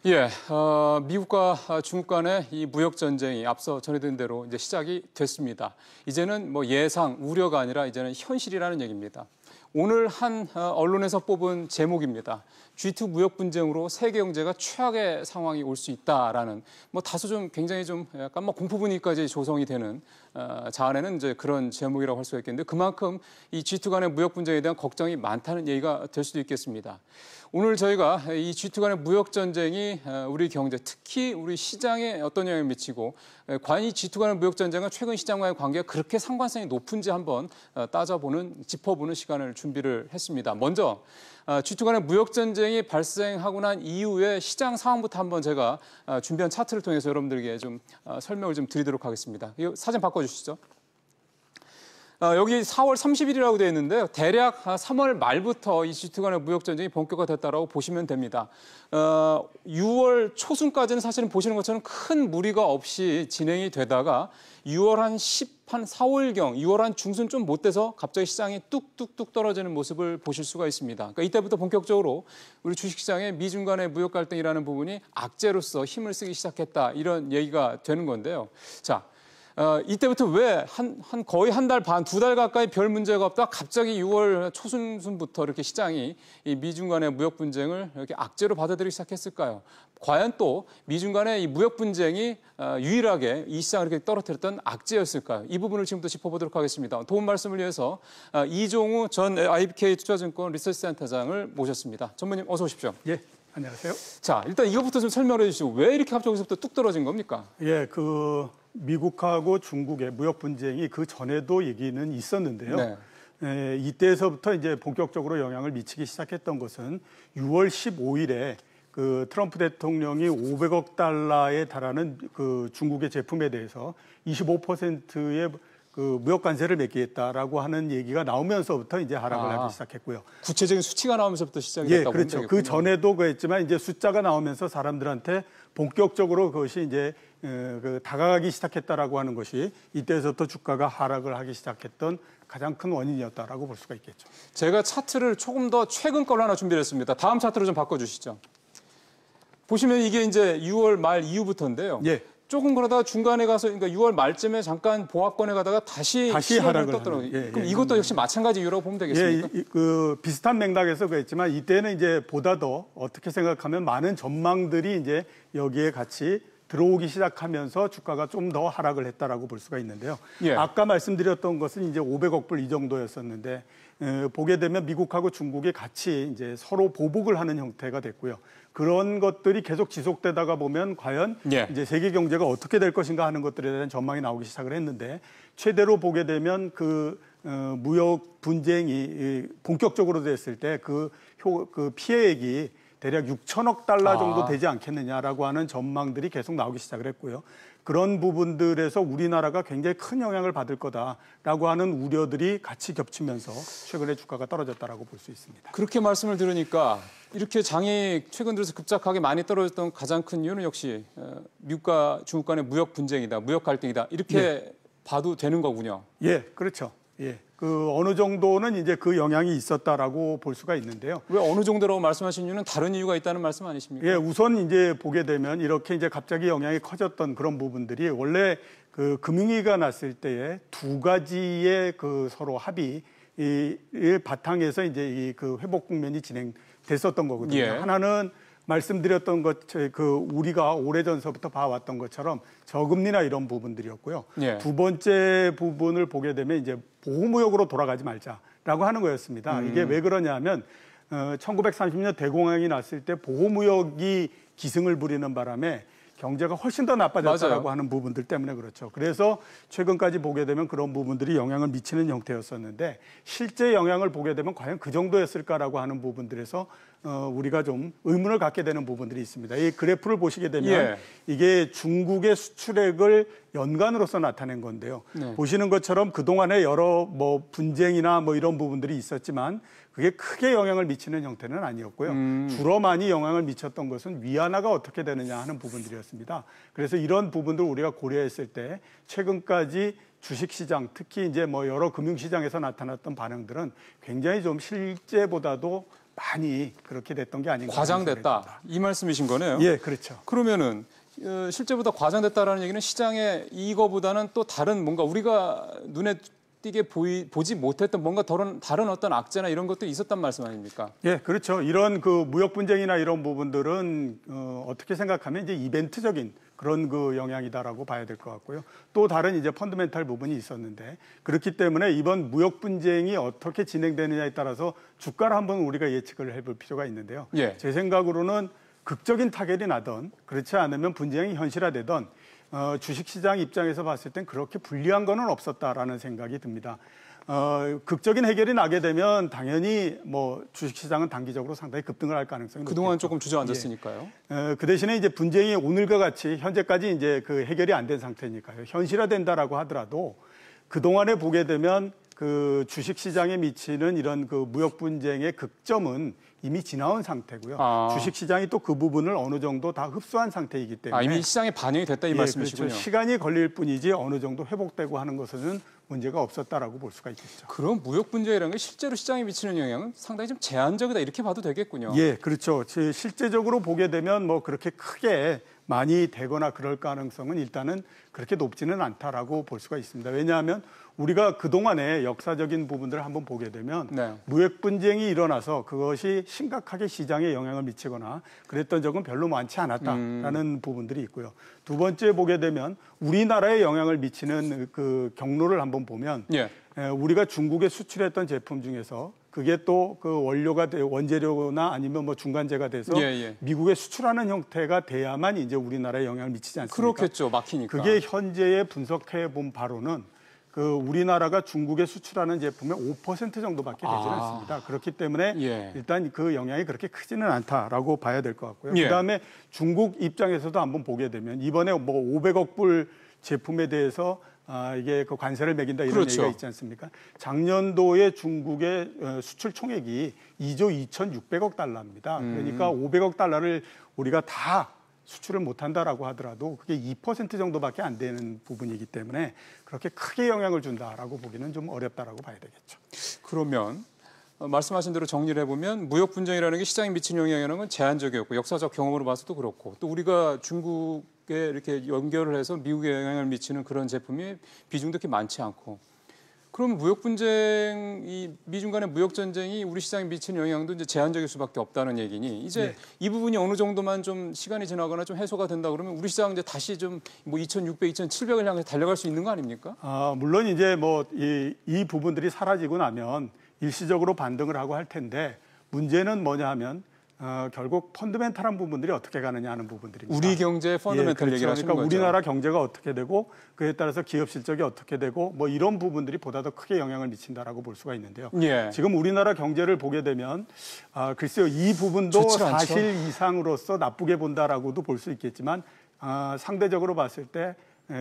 예, 미국과 중국 간의 이 무역 전쟁이 앞서 전해드린 대로 이제 시작이 됐습니다. 이제는 뭐 예상, 우려가 아니라 이제는 현실이라는 얘기입니다. 오늘 한 언론에서 뽑은 제목입니다. G2 무역 분쟁으로 세계 경제가 최악의 상황이 올 수 있다라는 뭐 다소 좀 굉장히 좀 약간 뭐 공포 분위기까지 조성이 되는 자안에는 이제 그런 제목이라고 할 수가 있겠는데 그만큼 이 G2 간의 무역 분쟁에 대한 걱정이 많다는 얘기가 될 수도 있겠습니다. 오늘 저희가 이 G2 간의 무역 전쟁이 우리 경제, 특히 우리 시장에 어떤 영향을 미치고 과연 이 G2 간의 무역 전쟁은 최근 시장과의 관계가 그렇게 상관성이 높은지 한번 짚어보는 시간을 준비를 했습니다. 먼저 G2 간의 무역 전쟁이 발생하고 난 이후에 시장 상황부터 한번 제가 준비한 차트를 통해서 여러분들에게 좀 설명을 좀 드리도록 하겠습니다. 이 사진 바꿔주시죠. 여기 4월 30일이라고 되어 있는데요. 대략 3월 말부터 이 G2 간의 무역 전쟁이 본격화됐다라고 보시면 됩니다. 6월 초순까지는 사실은 보시는 것처럼 큰 무리가 없이 진행이 되다가 6월 한 4월경, 6월 한 중순 좀 못 돼서 갑자기 시장이 뚝뚝뚝 떨어지는 모습을 보실 수가 있습니다. 그러니까 이때부터 본격적으로 우리 주식시장의 미중 간의 무역 갈등이라는 부분이 악재로서 힘을 쓰기 시작했다. 이런 얘기가 되는 건데요. 자. 이때부터 왜 거의 한 달 반, 2달 가까이 별 문제가 없다 갑자기 6월 초순부터 이렇게 시장이 이 미중 간의 무역 분쟁을 이렇게 악재로 받아들이기 시작했을까요? 과연 또 미중 간의 이 무역 분쟁이 유일하게 이 시장을 이렇게 떨어뜨렸던 악재였을까요? 이 부분을 지금부터 짚어보도록 하겠습니다. 도움 말씀을 위해서 이종우 전 IBK 투자증권 리서치센터장을 모셨습니다. 전무님 어서 오십시오. 예, 안녕하세요. 자, 일단 이것부터 좀 설명해 주시고 왜 이렇게 갑자기 여기서부터 뚝 떨어진 겁니까? 예, 미국하고 중국의 무역 분쟁이 그 전에도 얘기는 있었는데요. 네. 이때에서부터 이제 본격적으로 영향을 미치기 시작했던 것은 6월 15일에 트럼프 대통령이 500억 달러에 달하는 중국의 제품에 대해서 25%의 무역 관세를 맺겠다라고 하는 얘기가 나오면서부터 이제 하락을 하기 시작했고요. 구체적인 수치가 나오면서부터 시작이 됐다고 보면 되겠군요. 그 전에도 그랬지만 이제 숫자가 나오면서 사람들한테 본격적으로 그것이 이제 다가가기 시작했다라고 하는 것이 이때에서부터 주가가 하락을 하기 시작했던 가장 큰 원인이었다라고 볼 수가 있겠죠. 제가 차트를 조금 더 최근 걸로 하나 준비했습니다. 다음 차트로 좀 바꿔주시죠. 보시면 이게 이제 6월 말 이후부터인데요. 예. 조금 그러다가 중간에 가서 그러니까 6월 말쯤에 잠깐 보합권에 가다가 다시 하락을 떴더라고요. 예, 그럼 이것도 역시 마찬가지 이유라고 보면 되겠습니까? 예, 비슷한 맥락에서 그랬지만 이때는 이제 보다 더 어떻게 생각하면 많은 전망들이 이제 여기에 같이 들어오기 시작하면서 주가가 좀 더 하락을 했다라고 볼 수가 있는데요. 예. 아까 말씀드렸던 것은 이제 500억 불 이 정도였었는데 보게 되면 미국하고 중국이 같이 이제 서로 보복을 하는 형태가 됐고요. 그런 것들이 계속 지속되다가 보면 과연 이제 세계 경제가 어떻게 될 것인가 하는 것들에 대한 전망이 나오기 시작을 했는데 최대로 보게 되면 무역 분쟁이 본격적으로 됐을 때 그 피해액이 대략 6천억 달러 정도 되지 않겠느냐라고 하는 전망들이 계속 나오기 시작을 했고요. 그런 부분들에서 우리나라가 굉장히 큰 영향을 받을 거다라고 하는 우려들이 같이 겹치면서 최근에 주가가 떨어졌다라고 볼 수 있습니다. 그렇게 말씀을 들으니까 이렇게 장이 최근 들어서 급작하게 많이 떨어졌던 가장 큰 이유는 역시 미국과 중국 간의 무역 분쟁이다, 무역 갈등이다 이렇게 봐도 되는 거군요. 예, 그렇죠. 예. 어느 정도는 이제 그 영향이 있었다라고 볼 수가 있는데요. 왜 어느 정도라고 말씀하신 이유는 다른 이유가 있다는 말씀 아니십니까? 예, 우선 이제 보게 되면 이렇게 이제 갑자기 영향이 커졌던 그런 부분들이 원래 금융위기가 났을 때에 두 가지의 서로 합의를 바탕에서 이제 회복 국면이 진행됐었던 거거든요. 예. 하나는 말씀드렸던 우리가 오래전서부터 봐왔던 것처럼 저금리나 이런 부분들이었고요. 예. 두 번째 부분을 보게 되면 이제 보호무역으로 돌아가지 말자라고 하는 거였습니다. 이게 왜 그러냐면 1930년 대공황이 났을 때 보호무역이 기승을 부리는 바람에 경제가 훨씬 더 나빠졌다라고 하는 부분들 때문에 그렇죠. 그래서 최근까지 보게 되면 그런 부분들이 영향을 미치는 형태였었는데 실제 영향을 보게 되면 과연 그 정도였을까라고 하는 부분들에서 우리가 좀 의문을 갖게 되는 부분들이 있습니다. 이 그래프를 보시게 되면 이게 중국의 수출액을 연간으로서 나타낸 건데요. 보시는 것처럼 그동안에 여러 분쟁이나 이런 부분들이 있었지만 그게 크게 영향을 미치는 형태는 아니었고요. 주로 많이 영향을 미쳤던 것은 위안화가 어떻게 되느냐 하는 부분들이었습니다. 그래서 이런 부분들 우리가 고려했을 때 최근까지 주식시장, 특히 이제 여러 금융시장에서 나타났던 반응들은 굉장히 좀 실제보다도 많이 그렇게 됐던 게 아닌가. 과장됐다. 이 말씀이신 거네요. 예, 그렇죠. 그러면은 실제보다 과장됐다라는 얘기는 시장에 이거보다는 또 다른 뭔가 우리가 눈에 띄게 보지 못했던 뭔가 다른 어떤 악재나 이런 것들이 있었단 말씀 아닙니까? 예, 그렇죠. 이런 그 무역 분쟁이나 이런 부분들은 어떻게 생각하면 이제 이벤트적인 그런 그 영향이다라고 봐야 될 것 같고요. 또 다른 이제 펀더멘탈 부분이 있었는데 그렇기 때문에 이번 무역 분쟁이 어떻게 진행되느냐에 따라서 주가를 한번 우리가 예측을 해볼 필요가 있는데요. 예. 제 생각으로는 극적인 타결이 나던 그렇지 않으면 분쟁이 현실화되던 주식시장 입장에서 봤을 땐 그렇게 불리한 거는 없었다라는 생각이 듭니다. 극적인 해결이 나게 되면 당연히 뭐 주식시장은 단기적으로 상당히 급등을 할 가능성이 그동안 높겠죠. 조금 주저앉았으니까요. 예. 그 대신에 이제 분쟁이 오늘과 같이 현재까지 이제 그 해결이 안 된 상태니까요. 현실화된다라고 하더라도 그동안에 보게 되면 그 주식시장에 미치는 이런 그 무역 분쟁의 극점은 이미 지나온 상태고요. 주식시장이 또 그 부분을 어느 정도 다 흡수한 상태이기 때문에 이미 시장에 반영이 됐다 이 말씀이시군요. 그렇죠. 시간이 걸릴 뿐이지 어느 정도 회복되고 하는 것은 문제가 없었다라고 볼 수가 있겠죠. 그럼 무역 분쟁이라는 게 실제로 시장에 미치는 영향은 상당히 좀 제한적이다 이렇게 봐도 되겠군요. 예, 그렇죠. 실제적으로 보게 되면 뭐 그렇게 크게 많이 되거나 그럴 가능성은 일단은 그렇게 높지는 않다라고 볼 수가 있습니다. 왜냐하면 우리가 그동안의 역사적인 부분들을 한번 보게 되면 무역 분쟁이 일어나서 그것이 심각하게 시장에 영향을 미치거나 그랬던 적은 별로 많지 않았다라는 부분들이 있고요. 두 번째 보게 되면 우리나라에 영향을 미치는 그 경로를 한번 보면 우리가 중국에 수출했던 제품 중에서 그게 또 그 원료가 원재료나 아니면 뭐 중간재가 돼서 미국에 수출하는 형태가 돼야만 이제 우리나라에 영향을 미치지 않습니까? 그렇겠죠. 막히니까. 그게 현재에 분석해 본 바로는 그 우리나라가 중국에 수출하는 제품의 5% 정도밖에 되지 않습니다. 그렇기 때문에 일단 그 영향이 그렇게 크지는 않다라고 봐야 될 것 같고요. 그다음에 중국 입장에서도 한번 보게 되면 이번에 뭐 500억 불 제품에 대해서 이게 그 관세를 매긴다 이런 얘기가 있지 않습니까? 작년도에 중국의 수출 총액이 2조 2,600억 달러입니다. 그러니까 500억 달러를 우리가 다 수출을 못한다라고 하더라도 그게 2% 정도밖에 안 되는 부분이기 때문에 그렇게 크게 영향을 준다라고 보기는 좀 어렵다라고 봐야 되겠죠. 그러면 말씀하신 대로 정리를 해보면 무역 분쟁이라는 게 시장에 미치는 영향이라는 건 제한적이었고 역사적 경험으로 봐서도 그렇고 또 우리가 중국에 이렇게 연결을 해서 미국에 영향을 미치는 그런 제품이 비중도 그렇게 많지 않고 그럼 무역 분쟁, 이 미중 간의 무역 전쟁이 우리 시장에 미치는 영향도 이제 제한적일 수밖에 없다는 얘기니 이제 이 부분이 어느 정도만 좀 시간이 지나거나 좀 해소가 된다 그러면 우리 시장 이제 다시 좀 뭐 2,600, 2,700을 향해 달려갈 수 있는 거 아닙니까? 물론 이제 뭐 이 부분들이 사라지고 나면 일시적으로 반등을 하고 할 텐데 문제는 뭐냐 하면 결국 펀드멘탈한 부분들이 어떻게 가느냐 하는 부분들입니다. 우리 경제 펀드멘탈 얘기를 하시는 거죠. 우리나라 경제가 어떻게 되고 그에 따라서 기업 실적이 어떻게 되고 뭐 이런 부분들이 보다 더 크게 영향을 미친다라고 볼 수가 있는데요. 지금 우리나라 경제를 보게 되면 글쎄요 이 부분도 사실 이상으로서 나쁘게 본다라고도 볼 수 있겠지만 상대적으로 봤을 때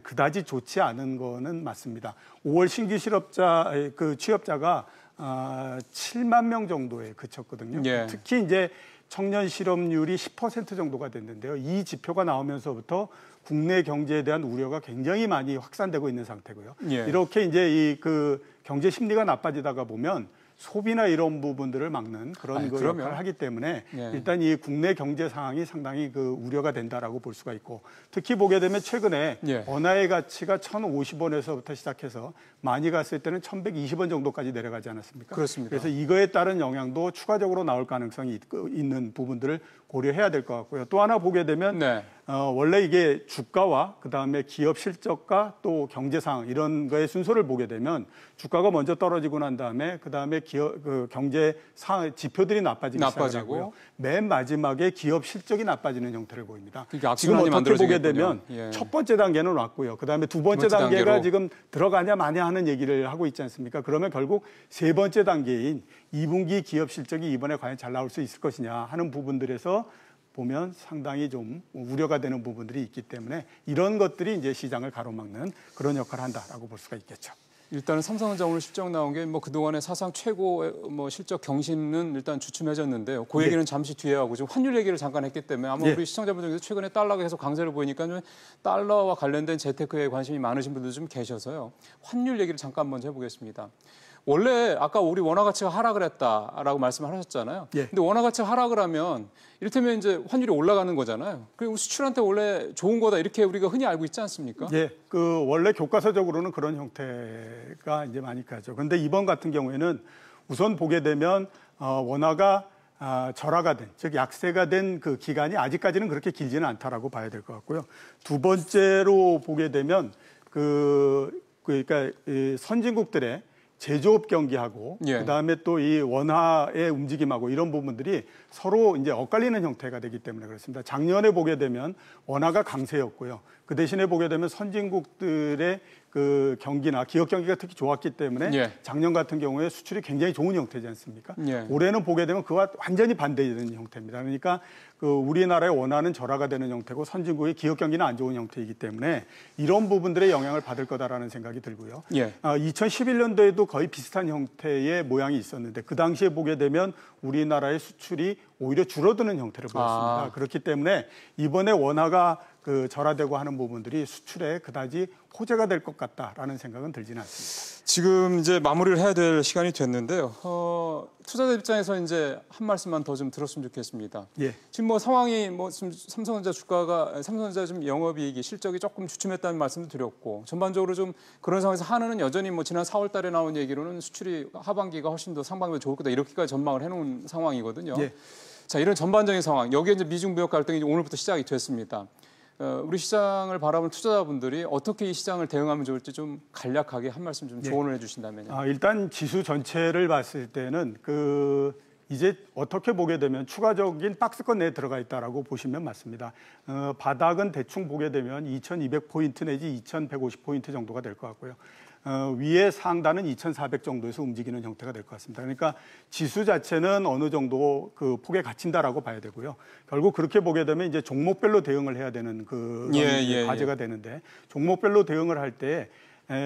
그다지 좋지 않은 거는 맞습니다. 5월 신규 실업자 그 취업자가 7만 명 정도에 그쳤거든요. 특히 이제 청년 실업률이 10% 정도가 됐는데요. 이 지표가 나오면서부터 국내 경제에 대한 우려가 굉장히 많이 확산되고 있는 상태고요. 이렇게 이제 이 그 경제 심리가 나빠지다가 보면 소비나 이런 부분들을 막는 그런 그 역할을 하기 때문에 일단 이 국내 경제 상황이 상당히 그 우려가 된다라고 볼 수가 있고 특히 보게 되면 최근에 원화의 가치가 1,050원에서부터 시작해서 많이 갔을 때는 1,120원 정도까지 내려가지 않았습니까? 그렇습니다. 그래서 이거에 따른 영향도 추가적으로 나올 가능성이 있는 부분들을 고려해야 될 것 같고요. 또 하나 보게 되면 원래 이게 주가와 그다음에 기업 실적과 또 경제 상황 이런 거의 순서를 보게 되면 주가가 먼저 떨어지고 난 다음에 그다음에 경제 상황 지표들이 나빠지기 시작하고요. 맨 마지막에 기업 실적이 나빠지는 형태를 보입니다. 지금 어떻게 보게 되면 첫 번째 단계는 왔고요. 그다음에 두 번째 단계가 지금 들어가냐 마냐 하는 얘기를 하고 있지 않습니까? 그러면 결국 세 번째 단계인 2분기 기업 실적이 이번에 과연 잘 나올 수 있을 것이냐 하는 부분들에서 보면 상당히 좀 우려가 되는 부분들이 있기 때문에 이런 것들이 이제 시장을 가로막는 그런 역할을 한다라고 볼 수가 있겠죠. 일단은 삼성전자 오늘 실적 나온 게 뭐 그동안의 사상 최고 뭐 실적 경신은 일단 주춤해졌는데요. 그 얘기는 잠시 뒤에 하고 지금 환율 얘기를 잠깐 했기 때문에 아마 우리 시청자분들 중에서 최근에 달러가 계속 강세를 보이니까 좀 달러와 관련된 재테크에 관심이 많으신 분들 좀 계셔서요. 환율 얘기를 잠깐 먼저 해보겠습니다. 원래 아까 우리 원화 가치가 하락을 했다라고 말씀을 하셨잖아요. 예. 근데 원화 가치가 하락을 하면 이를테면 이제 환율이 올라가는 거잖아요. 그리고 수출한테 원래 좋은 거다 이렇게 우리가 흔히 알고 있지 않습니까? 예, 그 원래 교과서적으로는 그런 형태가 이제 많이 가죠. 그런데 이번 같은 경우에는 우선 보게 되면 원화가 절하가 된, 즉 약세가 된 그 기간이 아직까지는 그렇게 길지는 않다라고 봐야 될 것 같고요. 두 번째로 보게 되면 그러니까 이 선진국들의 제조업 경기하고 예. 그다음에 또 이 원화의 움직임하고 이런 부분들이 서로 이제 엇갈리는 형태가 되기 때문에 그렇습니다. 작년에 보게 되면 원화가 강세였고요. 그 대신에 보게 되면 선진국들의 그 경기나 기업 경기가 특히 좋았기 때문에 예. 작년 같은 경우에 수출이 굉장히 좋은 형태지 않습니까? 예. 올해는 보게 되면 그와 완전히 반대되는 형태입니다. 그러니까 그 우리나라의 원화는 절하가 되는 형태고 선진국의 기업 경기는 안 좋은 형태이기 때문에 이런 부분들의 영향을 받을 거다라는 생각이 들고요. 예. 2011년도에도 거의 비슷한 형태의 모양이 있었는데 그 당시에 보게 되면 우리나라의 수출이 오히려 줄어드는 형태를 보였습니다. 그렇기 때문에 이번에 원화가 그 절하되고 하는 부분들이 수출에 그다지 호재가 될 것 같다라는 생각은 들지는 않습니다. 지금 이제 마무리를 해야 될 시간이 됐는데요. 투자자 입장에서 이제 한 말씀만 더 좀 들었으면 좋겠습니다. 예. 지금 뭐 상황이 뭐 지금 삼성전자 좀 영업이익이 실적이 조금 주춤했다는 말씀도 드렸고 전반적으로 좀 그런 상황에서 한은은 여전히 뭐 지난 4월달에 나온 얘기로는 수출이 하반기가 훨씬 더 상반기가 좋을 거다 이렇게까지 전망을 해놓은 상황이거든요. 예. 자, 이런 전반적인 상황 여기에 이제 미중 무역 갈등이 오늘부터 시작이 됐습니다. 우리 시장을 바라보는 투자자분들이 어떻게 이 시장을 대응하면 좋을지 좀 간략하게 한 말씀 좀 조언을 해주신다면요. 일단 지수 전체를 봤을 때는 이제 어떻게 보게 되면 추가적인 박스권 내에 들어가 있다라고 보시면 맞습니다. 바닥은 대충 보게 되면 2,200포인트 내지 2,150포인트 정도가 될 것 같고요. 위에 상단은 2,400 정도에서 움직이는 형태가 될 것 같습니다. 그러니까 지수 자체는 어느 정도 그 폭에 갇힌다라고 봐야 되고요. 결국 그렇게 보게 되면 이제 종목별로 대응을 해야 되는 과제가 되는데 종목별로 대응을 할 때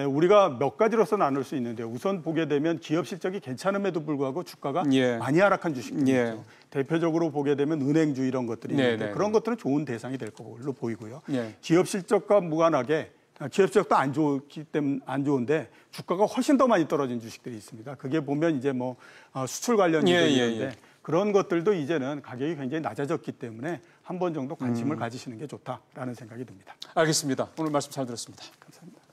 우리가 몇 가지로서 나눌 수 있는데요. 우선 보게 되면 기업 실적이 괜찮음에도 불구하고 주가가 많이 하락한 주식들이 있죠. 대표적으로 보게 되면 은행주 이런 것들이 있는데 그런 것들은 좋은 대상이 될 걸로 보이고요. 기업 실적과 무관하게 기업 실적도 안 좋기 때문에 안 좋은데 주가가 훨씬 더 많이 떨어진 주식들이 있습니다. 그게 보면 이제 뭐 수출 관련 주식인데 그런 것들도 이제는 가격이 굉장히 낮아졌기 때문에 한 번 정도 관심을 가지시는 게 좋다라는 생각이 듭니다. 알겠습니다. 오늘 말씀 잘 들었습니다. 감사합니다.